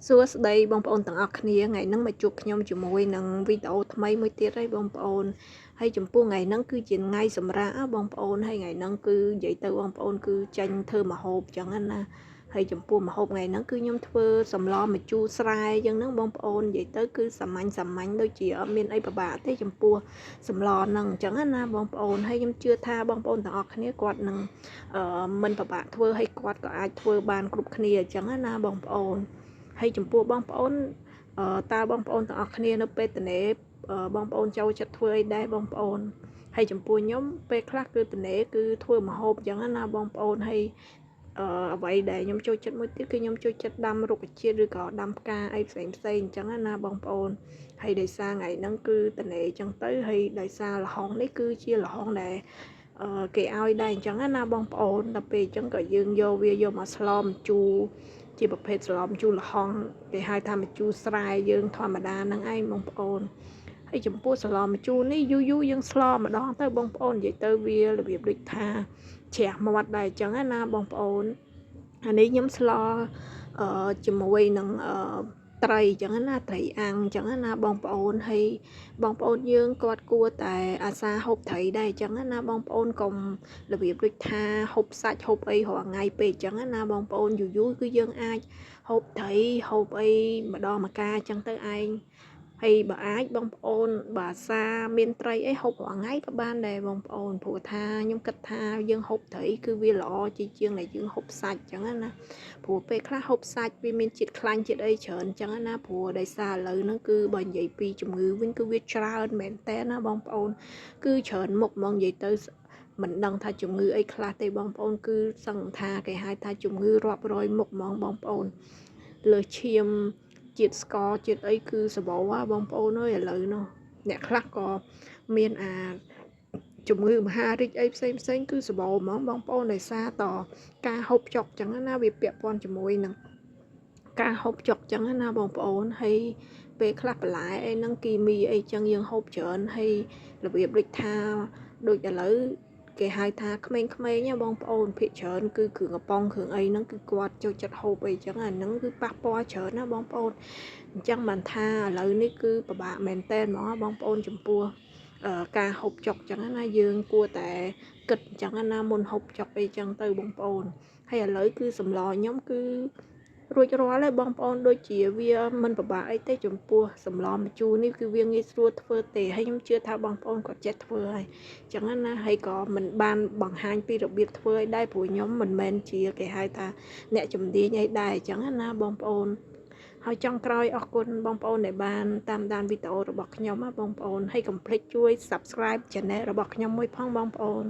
សួស្តីបងប្អូនទាំងអស់គ្នាថ្ងៃហ្នឹងមកជួបខ្ញុំជាមួយនឹងវីដេអូថ្មីមួយទៀតហើយបងប្អូនហើយចំពោះថ្ងៃហ្នឹងគឺជាថ្ងៃសម្រាប់បងប្អូនហើយថ្ងៃហ្នឹងគឺនិយាយទៅបងប្អូនគឺចាញ់ធ្វើម្ហូបចឹងណាហើយចំពោះម្ហូបថ្ងៃហ្នឹងគឺខ្ញុំធ្វើសម្លម្ជូរស្រែចឹងហ្នឹងបងប្អូននិយាយទៅគឺសាមញ្ញដូចជាអត់មានអីពិបាកទេចំពោះសម្លហ្នឹងអញ្ចឹងណាបងប្អូនហើយខ្ញុំជឿថាបងប្អូនទាំងអស់គ្នាគាត់នឹងមិនពិបាកធ្វើហើយគាត់ក៏អាចធ្វើបានគ្រប់គ្នាអញ្ចឹងណាបងប្អូនហើយចំពោះបងប្អូនតើបងប្អូនទាំងអស់គ្នានៅពេលត្នេបងប្អូនចូលចិត្តធ្វើអីដែរបងប្អូនហើយចំពោះខ្ញុំពេលខ្លះគឺត្នេគឺធ្វើម្ហូបអញ្ចឹងណាបងប្អូនហើយអ្វីដែលខ្ញុំចូលចិត្តមួយទៀតគឺខ្ញុំចូលចិត្តដាំរុក្ខជាតិឬក៏ដាំផ្កាអីផ្សេងអញ្ចឹងណាបងប្អូនហើយដោយសារថ្ងៃហ្នឹងគឺត្នេអញ្ចឹងទៅហើយដោយសារល្ហុងនេះគឺជាល្ហុងដែលគេឲ្យដែរអញ្ចឹងណាបងប្អូនដល់ពេលអញ្ចឹងក៏យើងយកមកស្លម្ជូរជាប្រភេទស្លម្ជូរល្ហុងគេហៅថាម្ជូរស្រែយើងធម្មតាហ្នឹងឯងបងប្អូនហើយចំពោះស្លម្ជូរនេះយូរយើងស្លម្ដងទៅបងប្អូននិយាយទៅវារបៀបដូចថាជ្រះមាត់ដែរអញ្ចឹងណាបងប្អូនអានេះខ្ញុំស្លជាមួយនឹងត្រីអញ្ចឹងណាត្រីអាំងអញ្ចឹងណាបងប្អូនហើយបងប្អូនយើងគាត់គួរតែអាសាហូបត្រីដែរអញ្ចឹងណាបងប្អូនកុំរបៀបដូចថាហូបសាច់ហូបអីរាល់ថ្ងៃពេកអញ្ចឹងណាបងប្អូនយូរគឺយើងអាចហូបត្រីហូបអីម្ដងម្កាលអញ្ចឹងទៅឯងហើយបើអាចបងប្អូនបើអាសាមានត្រីអីហូបរាល់ថ្ងៃក៏បានដែរបងប្អូនព្រោះថាខ្ញុំគិតថាយើងហូបត្រីគឺវាល្អជាងដែលយើងហូបសាច់អញ្ចឹងណាព្រោះពេលខ្លះហូបសាច់វាមានជាតិខ្លាញ់ជាតិអីច្រើនអញ្ចឹងណាព្រោះដោយសារឥឡូវហ្នឹងគឺបើនិយាយពីជំងឺវិញគឺវាច្រើនមែនតើណាបងប្អូនគឺច្រើនមុខហ្មងនិយាយទៅមិនដឹងថាជំងឺអីខ្លះទេបងប្អូនគឺសឹងថាគេហៅថាជំងឺរាប់រយមុខហ្មងបងប្អូនលើសឈាមជាតិស្ករជាតិអីគឺសបោបងប្អូនអើយឥឡូវនោះអ្នកខ្លះក៏មានជំងឺមហារីកអីផ្សេងគឺសបោហ្មងបងប្អូនដោយសារតការហូបចុកចឹងណាវាពាក់ព័ន្ធជាមួយនឹងការហូបចុកចឹងណាបងប្អូនហើយពេលខ្លះបន្លែអីហ្នឹងគីមីអីចឹងយើងហូបច្រើនហើយរបៀបដូចថាដូចឥឡូវគេហៅថាក្មេងៗបងប្អូនភាគច្រើនគឺគ្រឿងកំប៉ុងគ្រឿងអីហ្នឹងគឺគាត់ចូលចិត្តហូបអីចឹងអាហ្នឹងគឺប៉ះពាល់ច្រើនណាបងប្អូនអញ្ចឹងបានថាឥឡូវនេះគឺពិបាកមែនតើហ្មងបងប្អូនចំពោះការហូបចុកចឹងណាយើងគួរតែគិតចឹងណាមុនហូបចុកអីចឹងទៅបងប្អូនហើយឥឡូវគឺសម្លខ្ញុំគឺរួចរាល់ហើយបងប្អូនដូចជាវាមិនពិបាកអីទេចំពោះសម្លម្ជូរនេះគឺវាងាយស្រួលធ្វើទេហើយខ្ញុំជឿថាបងប្អូនក៏ចេះធ្វើហើយចឹងណាហើយក៏មិនបានបង្ហាញពីរបៀបធ្វើឲ្យដែរព្រោះខ្ញុំមិនមែនជាគេហៅថាអ្នកជំនាញអីដែរចឹងណាបងប្អូនហើយចុងក្រោយអរគុណបងប្អូនដែលបានតាមដានវីដេអូរបស់ខ្ញុំណាបងប្អូនហើយកុំភ្លេចជួយ Subscribe Channel របស់ខ្ញុំមួយផងបងប្អូន